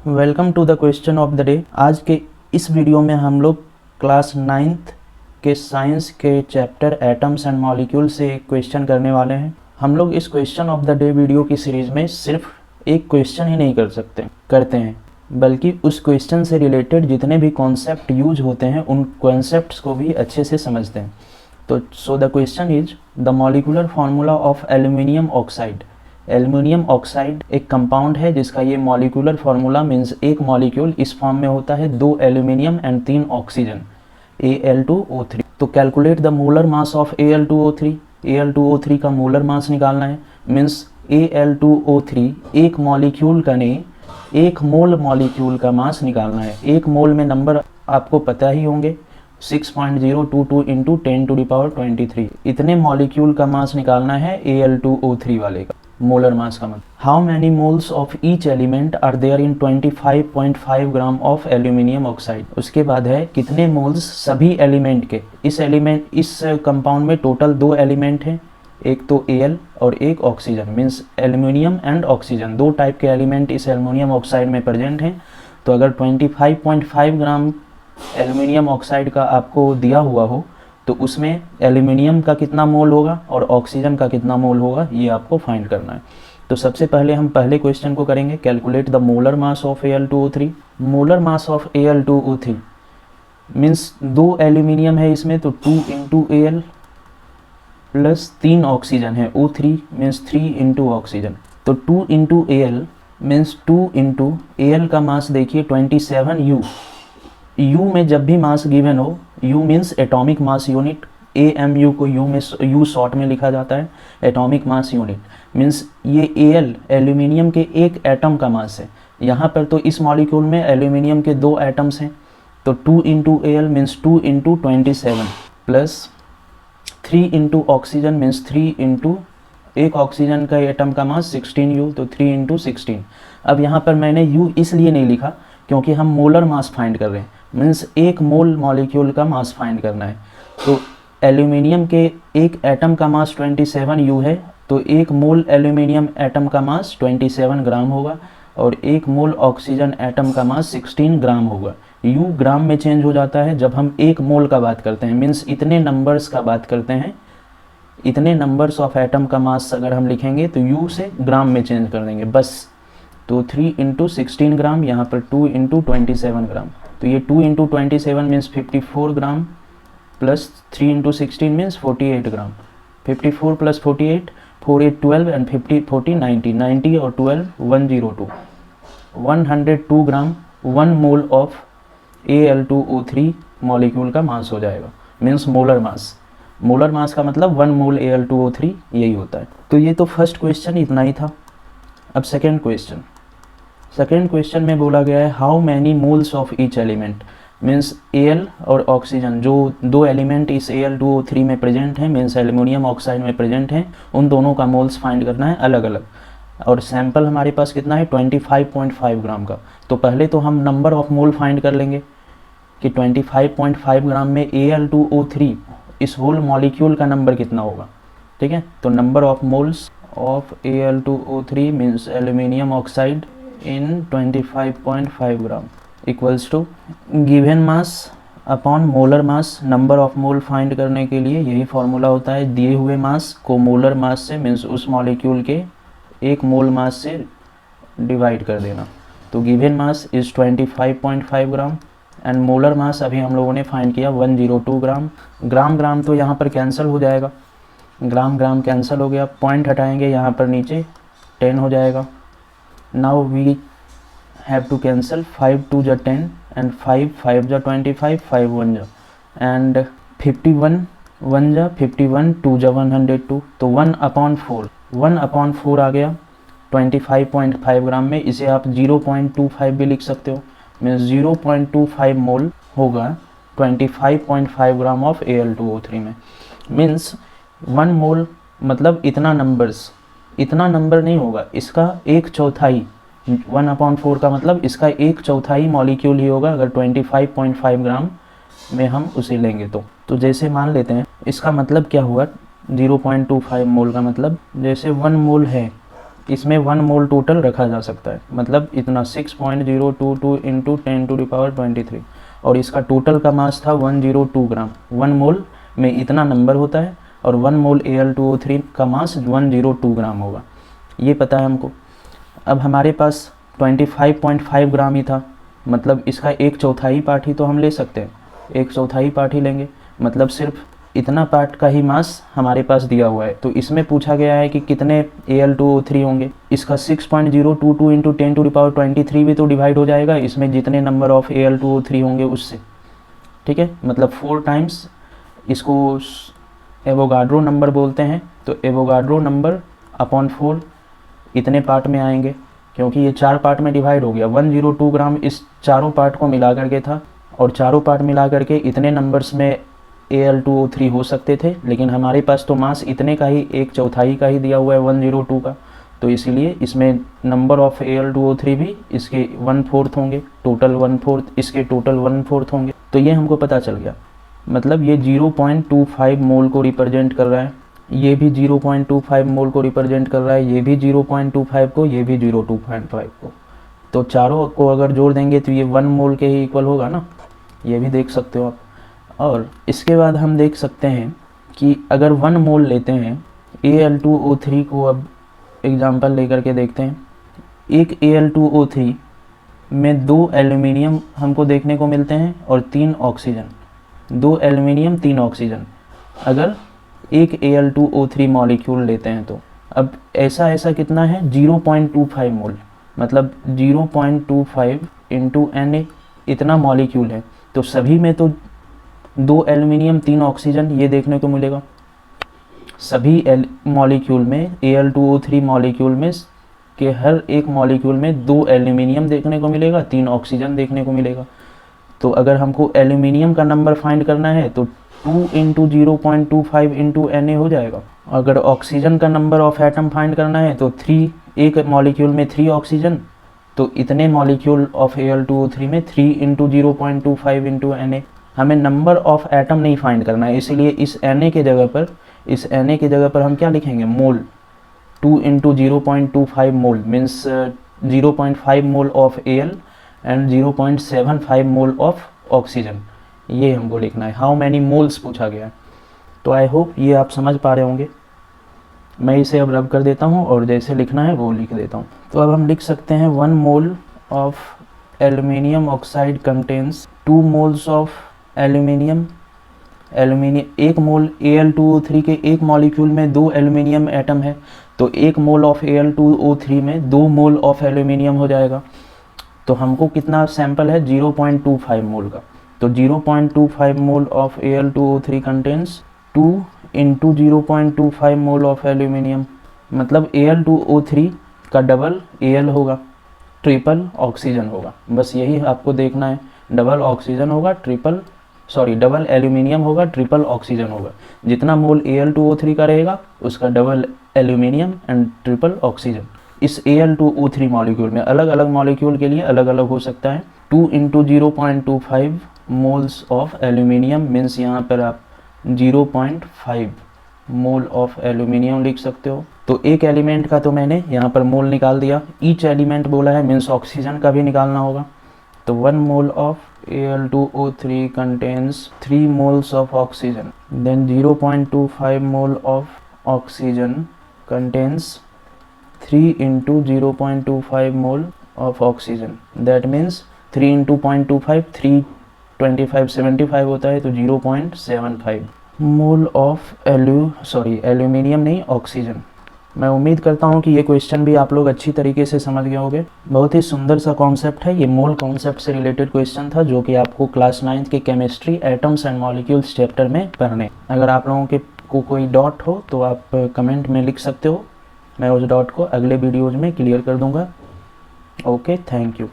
Welcome to the question of the day. आज के इस वीडियो में हम लोग क्लास 9th के साइंस के चैप्टर एटम्स एंड मॉलिक्यूल से एक क्वेश्चन करने वाले हैं। हम लोग इस question of the day video की सीरीज़ में सिर्फ एक क्वेश्चन ही नहीं करते हैं बल्कि उस क्वेश्चन से रिलेटेड जितने भी कॉन्सेप्ट यूज होते हैं उन कॉन्सेप्ट्स को भी अच्छे से समझते हैं। तो so the question is the molecular formula of aluminium oxide. Aluminium oxide एक कंपाउंड है जिसका ये मॉलिक्यूलर फार्मूला मीन्स एक मॉलिक्यूल इस फॉर्म में होता है 2 एल्युमिनियम एंड 3 ऑक्सीजन Al2O3। तो calculate the molar mass of Al2O3। Al2O3 का मोलर मास निकालना है मीन्स Al2O3 एक मॉलिक्यूल का नहीं एक मोल मॉलिक्यूल का मास निकालना है। एक मोल में नंबर आपको पता ही होंगे 6.022 इंटू 10⁻23। इतने मॉलिक्यूल का मास निकालना है Al2O3 वाले का मोलर मास का मतलब। How many moles of each element are there in 25.5 gram of aluminium oxide. उसके बाद है कितने मोल्स सभी एलिमेंट के। इस कंपाउंड में टोटल 2 एलिमेंट हैं, एक तो Al और एक oxygen means aluminium and oxygen. 2 type के एलिमेंट इस एल्यूमिनियम ऑक्साइड में प्रेजेंट हैं। तो अगर 25.5 ग्राम एल्यूमिनियम ऑक्साइड का आपको दिया हुआ हो तो उसमें एल्यूमिनियम का कितना मोल होगा और ऑक्सीजन का कितना मोल होगा ये आपको फाइंड करना है। तो सबसे पहले हम पहले क्वेश्चन को करेंगे, calculate the molar mass of Al2O3। Molar mass of Al2O3 means 2 aluminium है इसमें तो 2 इंटू Al प्लस 3 ऑक्सीजन है O3 मीन्स 3 इंटू ऑक्सीजन। तो 2 into Al means 2 into Al का मास देखिए 27U। U में जब भी मास गिवन हो, U means atomic mass unit, AMU को U शॉर्ट में लिखा जाता है एटॉमिक मास यूनिट मीन्स ये Al एल्यूमिनियम के एक एटम का मास है। यहाँ पर तो इस मॉलिक्यूल में एल्यूमिनियम के 2 एटम्स हैं तो 2 into Al means 2 into 27 plus 3 into oxygen means 3 into एक ऑक्सीजन का एटम का मास 16U तो 3 इंटू 16। अब यहाँ पर मैंने U इसलिए नहीं लिखा क्योंकि हम मोलर मास फाइंड कर रहे हैं मीन्स एक मोल मॉलिक्यूल का मास फाइंड करना है। तो एल्यूमिनियम के एक एटम का मास 27U है तो एक मोल एल्यूमिनियम एटम का मास 27 ग्राम होगा और एक मोल ऑक्सीजन एटम का मास 16 ग्राम होगा। U ग्राम में चेंज हो जाता है जब हम एक मोल का बात करते हैं मीन्स इतने नंबर्स का बात करते हैं। इतने नंबर्स ऑफ एटम का मास अगर हम लिखेंगे तो U से ग्राम में चेंज कर देंगे बस। तो 3 इंटू 16 ग्राम, यहाँ पर 2 इंटू 27 ग्राम। तो ये 2 into 27 means 54 gram plus 3 into 16 means 48 gram. 54 plus 48 4 8 12 and 50 40 90 90 और 12 102 102 ग्राम 1 मोल ऑफ Al2O3 मॉलिक्यूल का मास हो जाएगा means molar mass. Molar mass का मतलब 1 मोल Al2O3 यही होता है। तो ये तो फर्स्ट क्वेश्चन इतना ही था। अब सेकेंड क्वेश्चन में बोला गया है how many moles of each element means Al और ऑक्सीजन जो 2 एलिमेंट इस Al2O3 में प्रेजेंट हैं मीन्स एल्यूमिनियम ऑक्साइड में प्रेजेंट हैं उन दोनों का मोल्स फाइंड करना है अलग अलग। और सैंपल हमारे पास कितना है 25.5 ग्राम का। तो पहले तो हम नंबर ऑफ मोल फाइंड कर लेंगे कि 25.5 ग्राम में Al2O3 इस होल मॉलिक्यूल का नंबर कितना होगा। ठीक है, तो number of moles of Al2O3 means aluminium oxide in 25.5 gram equals to given mass upon molar mass. Number of mole find करने के लिए यही फॉर्मूला होता है, दिए हुए मास को मोलर मास से मीन्स उस मॉलिक्यूल के एक मोल मास से डिवाइड कर देना। तो given mass is 25.5 gram and molar mass अभी हम लोगों ने फाइंड किया 102 ग्राम। ग्राम तो यहाँ पर कैंसिल हो जाएगा, ग्राम कैंसिल हो गया, पॉइंट हटाएंगे यहाँ पर नीचे 10 हो जाएगा। Now we have to cancel 5 2 जा 10 and 5 जा 25 5 1 जा and 51 1 जा 51 2 जा 102 तो 1/4 आ गया 25.5 ग्राम में। इसे आप 0.25 भी लिख सकते हो मीन्स 0.25 मोल होगा 25.5 ग्राम ऑफ Al2O3 में। मीन्स 1 मोल मतलब इतना नंबर नहीं होगा, इसका 1/4 1/4 का मतलब इसका 1/4 मॉलिक्यूल ही होगा अगर 25.5 ग्राम में हम उसे लेंगे तो जैसे मान लेते हैं इसका मतलब क्या हुआ 0.25 मोल का मतलब जैसे 1 मोल है इसमें 1 मोल टोटल रखा जा सकता है, मतलब इतना 6.022 इंटू 10⁻23, और इसका टोटल का मास था 102 ग्राम। 1 मोल में इतना नंबर होता है और 1 मोल Al2O3 का मास 102 ग्राम होगा, ये पता है हमको। अब हमारे पास 25.5 ग्राम ही था, मतलब इसका 1/4 पार्ट ही तो हम ले सकते हैं, 1/4 पार्ट ही लेंगे, मतलब सिर्फ इतना पार्ट का ही मास हमारे पास दिया हुआ है। तो इसमें पूछा गया है कि कितने Al2O3 होंगे। इसका 6.022 इंटू 10⁻23 भी तो डिवाइड हो जाएगा इसमें जितने नंबर ऑफ Al2O3 होंगे उससे, ठीक है, मतलब 4 टाइम्स। इसको एवोगाड्रो नंबर बोलते हैं, तो एवोगाड्रो नंबर अपॉन 4 इतने पार्ट में आएंगे, क्योंकि ये 4 पार्ट में डिवाइड हो गया। 102 ग्राम इस चारों पार्ट को मिला करके था, और चारों पार्ट मिला करके इतने नंबर्स में Al2O3 हो सकते थे, लेकिन हमारे पास तो मास इतने का ही 1/4 का ही दिया हुआ है 102 का, तो इसलिए इसमें नंबर ऑफ Al2O3 भी इसके 1/4 होंगे, टोटल 1/4, इसके टोटल 1/4 होंगे। तो ये हमको पता चल गया, मतलब ये 0.25 मोल को रिप्रेजेंट कर रहा है, ये भी 0.25 मोल को रिप्रेजेंट कर रहा है, ये भी 0.25 को, ये भी 0.25 को। तो चारों को अगर जोड़ देंगे तो ये 1 मोल के ही इक्वल होगा ना, ये भी देख सकते हो आप। और इसके बाद हम देख सकते हैं कि अगर 1 मोल लेते हैं Al2O3 को, अब एग्जांपल लेकर के देखते हैं। एक Al2O3 में 2 एल्यूमिनियम हमको देखने को मिलते हैं और 3 ऑक्सीजन, 2 एल्यूमिनियम 3 ऑक्सीजन। अगर एक Al2O3 मॉलिक्यूल लेते हैं तो अब ऐसा कितना है 0.25 मोल, मतलब 0.25 इंटू Na इतना मॉलिक्यूल है, तो सभी में तो 2 एल्यूमिनियम 3 ऑक्सीजन ये देखने को मिलेगा। सभी मॉलिक्यूल में Al2O3 मॉलिक्यूल में के हर एक मॉलिक्यूल में 2 एल्यूमिनियम देखने को मिलेगा, 3 ऑक्सीजन देखने को मिलेगा। तो अगर हमको एल्यूमिनियम का नंबर फाइंड करना है तो 2 इंटू 0.25 इंटू Na हो जाएगा। अगर ऑक्सीजन का नंबर ऑफ एटम फाइंड करना है तो 3, एक मॉलिक्यूल में 3 ऑक्सीजन, तो इतने मॉलिक्यूल ऑफ Al2O3 में 3 इंटू 0.25 इंटू Na। हमें नंबर ऑफ एटम नहीं फाइंड करना है, इसलिए इस Na के जगह पर हम क्या लिखेंगे, मोल। 2 into 0.25 mole means 0.5 mole of Al and 0.75 mole of oxygen, ये हमको लिखना है। हाउ मैनी मोल्स पूछा गया है, तो आई होप ये आप समझ पा रहे होंगे। मैं इसे अब रब कर देता हूँ और जैसे लिखना है वो लिख देता हूँ। तो अब हम लिख सकते हैं 1 mole of aluminium oxide contains 2 moles of aluminium. 1 mole Al2O3 के एक मॉलिक्यूल में 2 एल्यूमिनियम एटम है, तो 1 मोल ऑफ Al2O3 में 2 मोल ऑफ एल्यूमिनियम हो जाएगा। तो हमको कितना सैंपल है 0.25 मोल का, तो 0.25 mole of Al2O3 contains 2 into 0.25 mole of aluminium, मतलब Al2O3 का डबल Al होगा, ट्रिपल ऑक्सीजन होगा। बस यही आपको देखना है, डबल ऑक्सीजन होगा, डबल एल्यूमिनियम होगा, ट्रिपल ऑक्सीजन होगा। जितना मोल Al2O3 का रहेगा उसका double aluminium and triple oxygen. इस Al2O3 मॉलिक्यूल में, अलग अलग मॉलिक्यूल के लिए अलग अलग हो सकता है। 2 into 0.25 moles of aluminium means यहाँ पर आप 0.5 मोल ऑफ एल्यूमिनियम लिख सकते हो। तो एक एलिमेंट का तो मैंने यहाँ पर मोल निकाल दिया, ईच एलिमेंट बोला है मीन्स ऑक्सीजन का भी निकालना होगा। तो 1 mole of Al2O3 contains 3 moles of oxygen, then 0.25 mole of oxygen contains 3 into 0.25 mole of oxygen, that means 3 into 0.25 325 75 होता है, तो 0.75 मोल ऑफ एल्यूमिनियम नहीं ऑक्सीजन। मैं उम्मीद करता हूँ कि ये क्वेश्चन भी आप लोग अच्छी तरीके से समझ गए होंगे। बहुत ही सुंदर सा कॉन्सेप्ट है, ये मोल कॉन्सेप्ट से रिलेटेड क्वेश्चन था जो कि आपको क्लास 9th के chemistry atoms and molecules chapter में पढ़ने। अगर आप लोगों के को कोई डाउट हो तो आप कमेंट में लिख सकते हो, मैं उस डाउट को अगले वीडियोज़ में क्लियर कर दूँगा। Okay, thank you.